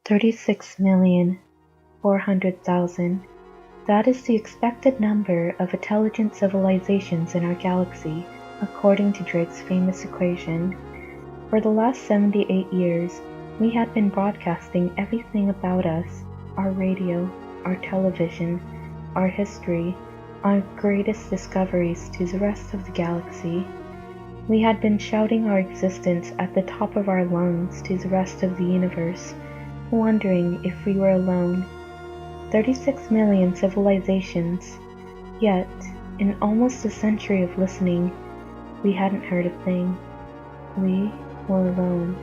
36,400,000. That is the expected number of intelligent civilizations in our galaxy, according to Drake's famous equation. For the last 78 years, we had been broadcasting everything about us, our radio, our television, our history, our greatest discoveries to the rest of the galaxy. We had been shouting our existence at the top of our lungs to the rest of the universe, wondering if we were alone. 36 million civilizations, yet, in almost a century of listening, we hadn't heard a thing. We were alone.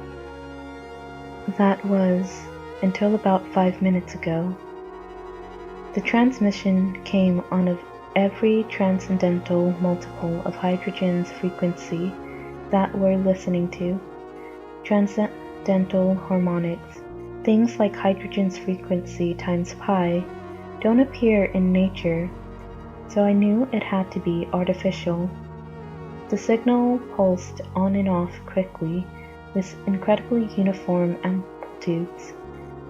That was until about 5 minutes ago. The transmission came on every transcendental multiple of hydrogen's frequency that we're listening to. Transcendental harmonics, things like hydrogen's frequency times pi, don't appear in nature, so I knew it had to be artificial. The signal pulsed on and off quickly, with incredibly uniform amplitudes.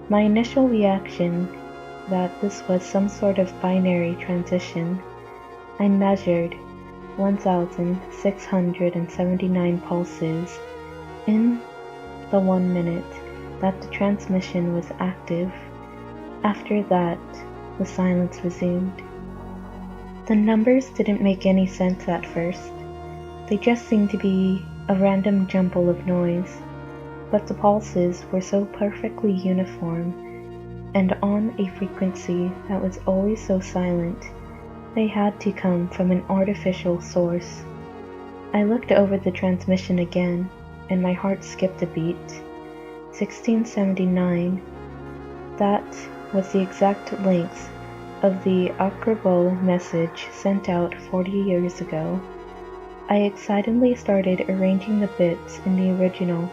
My initial reaction that this was some sort of binary transition. I measured 1,679 pulses in the 1 minute that the transmission was active. After that, the silence resumed. The numbers didn't make any sense at first. They just seemed to be a random jumble of noise, but the pulses were so perfectly uniform and on a frequency that was always so silent. They had to come from an artificial source. I looked over the transmission again, and my heart skipped a beat. 1679. That was the exact length of the Akrabal message sent out 40 years ago. I excitedly started arranging the bits in the original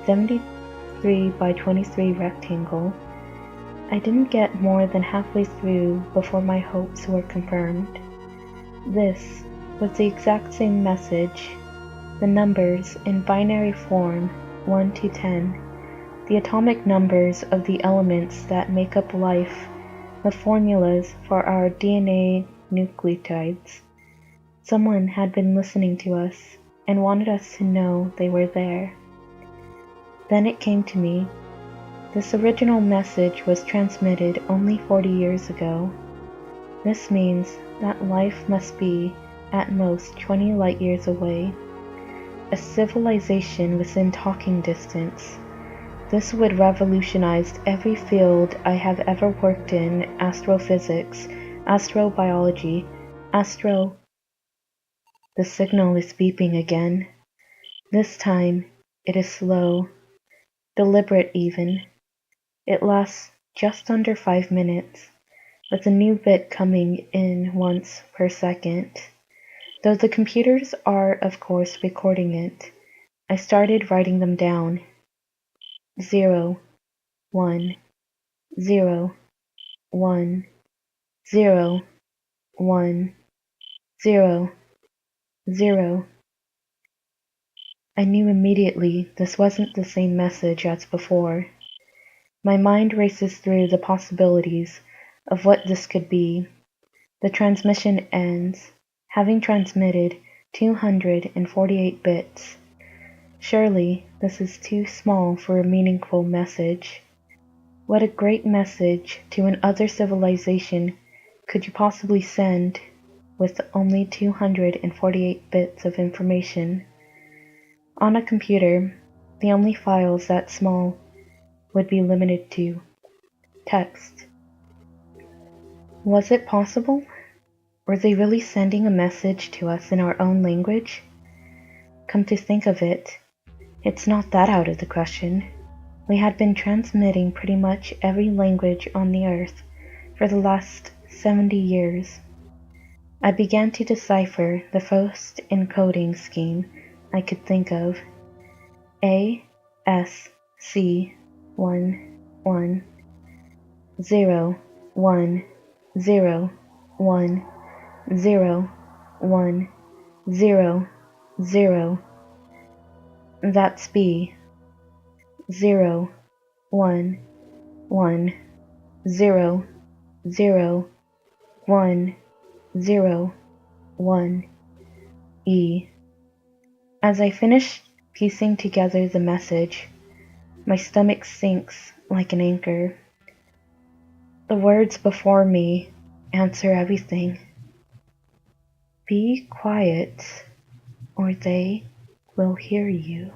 73 by 23 rectangle. I didn't get more than halfway through before my hopes were confirmed. This was the exact same message, the numbers in binary form 1 to 10, the atomic numbers of the elements that make up life, the formulas for our DNA nucleotides. Someone had been listening to us and wanted us to know they were there. Then it came to me. This original message was transmitted only 40 years ago. This means that life must be, at most, 20 light years away. A civilization within talking distance. This would revolutionize every field I have ever worked in: astrophysics, astrobiology, The signal is beeping again. This time, it is slow, deliberate even. It lasts just under 5 minutes, with a new bit coming in once per second. Though the computers are, of course, recording it, I started writing them down. 0, 1, 0, 1, 0, 1, 0, 0. I knew immediately this wasn't the same message as before. My mind races through the possibilities of what this could be. The transmission ends, having transmitted 248 bits. Surely this is too small for a meaningful message. What a great message to an other civilization could you possibly send with only 248 bits of information? On a computer, the only files that small would be limited to text. Was it possible? Were they really sending a message to us in our own language? Come to think of it, it's not that out of the question. We had been transmitting pretty much every language on the earth for the last 70 years. I began to decipher the first encoding scheme I could think of. A, S, C, 1, 1, 0, 1, 0, 1, 0, 1, 0, 0. That's B. 0, 1, 1, 0, 0, 1, 0, 1, E. As I finish piecing together the message, my stomach sinks like an anchor. The words before me answer everything. Be quiet, or they will hear you.